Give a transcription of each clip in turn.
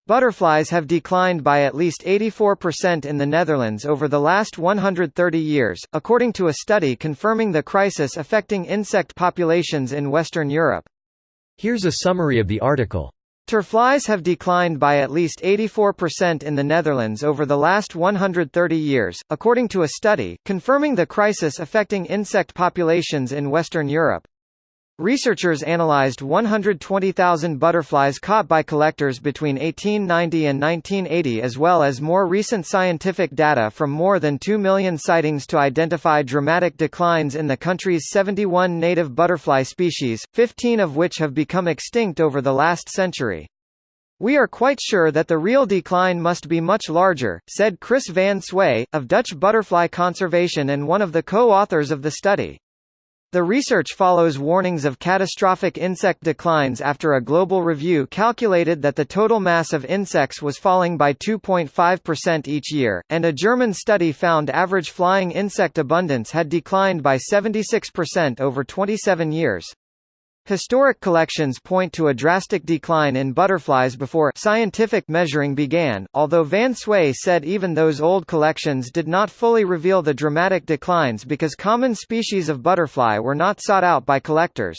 Butterflies have declined by at least 84% in the Netherlands over the last 130 years, according to a study confirming the crisis affecting insect populations in Western Europe. Here's a summary of the article. Butterflies have declined by at least 84% in the Netherlands over the last 130 years, according to a study confirming the crisis affecting insect populations in Western Europe. Researchers analyzed 120,000 butterflies caught by collectors between 1890 and 1980 as well as more recent scientific data from more than 2 million sightings to identify dramatic declines in the country's 71 native butterfly species, 15 of which have become extinct over the last century. "We are quite sure that the real decline must be much larger," said Chris van Sway, of Dutch Butterfly Conservation and one of the co-authors of the study. The research follows warnings of catastrophic insect declines after a global review calculated that the total mass of insects was falling by 2.5% each year, and a German study found average flying insect abundance had declined by 76% over 27 years. Historic collections point to a drastic decline in butterflies before scientific measuring began, although Van Sway said even those old collections did not fully reveal the dramatic declines because common species of butterfly were not sought out by collectors.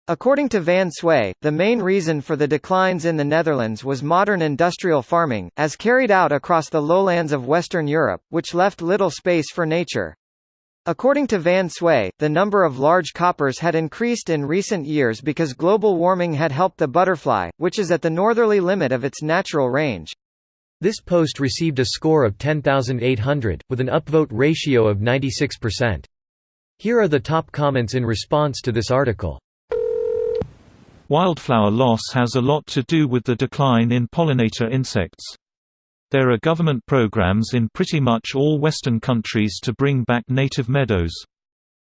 According to Van Sway, the main reason for the declines in the Netherlands was modern industrial farming, as carried out across the lowlands of Western Europe, which left little space for nature. According to Van Sway, the number of large coppers had increased in recent years because global warming had helped the butterfly, which is at the northerly limit of its natural range. This post received a score of 10,800, with an upvote ratio of 96%. Here are the top comments in response to this article. Wildflower loss has a lot to do with the decline in pollinator insects. There are government programs in pretty much all Western countries to bring back native meadows.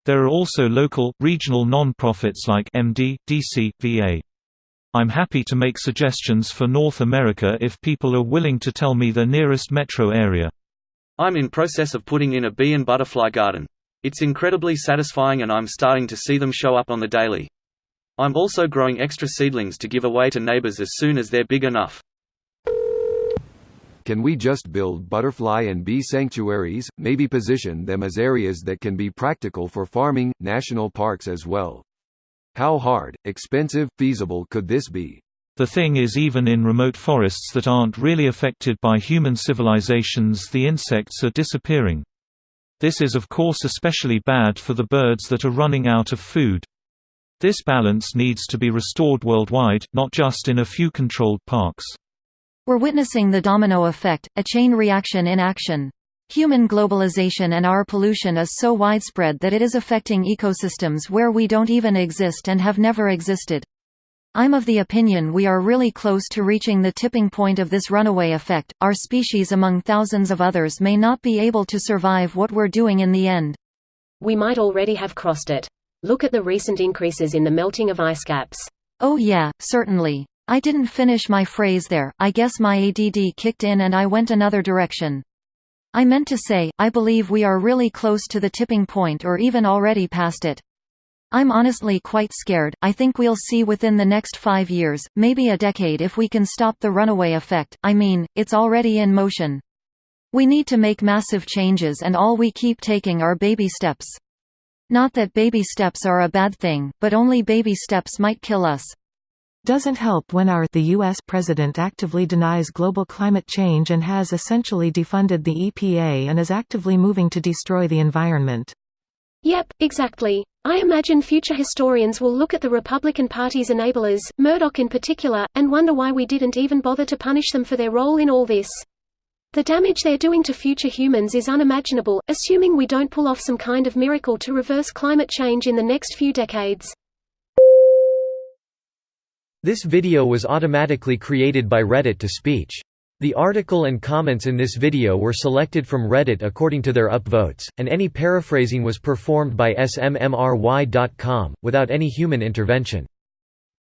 There are also local, regional non-profits like MD, DC, VA. I'm happy to make suggestions for North America if people are willing to tell me the nearest metro area. I'm in process of putting in a bee and butterfly garden. It's incredibly satisfying and I'm starting to see them show up on the daily. I'm also growing extra seedlings to give away to neighbors as soon as they're big enough. Can we just build butterfly and bee sanctuaries, maybe position them as areas that can be practical for farming, national parks as well? How hard, expensive, feasible could this be? The thing is, even in remote forests that aren't really affected by human civilizations, the insects are disappearing. This is of course especially bad for the birds that are running out of food. This balance needs to be restored worldwide, not just in a few controlled parks. We're witnessing the domino effect, a chain reaction in action. Human globalization and our pollution is so widespread that it is affecting ecosystems where we don't even exist and have never existed. I'm of the opinion we are really close to reaching the tipping point of this runaway effect. Our species among thousands of others may not be able to survive what we're doing in the end. We might already have crossed it. Look at the recent increases in the melting of ice caps. Oh yeah, certainly. I didn't finish my phrase there, I guess my ADD kicked in and I went another direction. I meant to say, I believe we are really close to the tipping point or even already past it. I'm honestly quite scared. I think we'll see within the next 5 years, maybe a decade, if we can stop the runaway effect. I mean, it's already in motion. We need to make massive changes and all we keep taking are baby steps. Not that baby steps are a bad thing, but only baby steps might kill us. Doesn't help when the U.S. president actively denies global climate change and has essentially defunded the EPA and is actively moving to destroy the environment. Yep, exactly. I imagine future historians will look at the Republican Party's enablers, Murdoch in particular, and wonder why we didn't even bother to punish them for their role in all this. The damage they're doing to future humans is unimaginable, assuming we don't pull off some kind of miracle to reverse climate change in the next few decades. This video was automatically created by Reddit to speech. The article and comments in this video were selected from Reddit according to their upvotes, and any paraphrasing was performed by smmry.com, without any human intervention.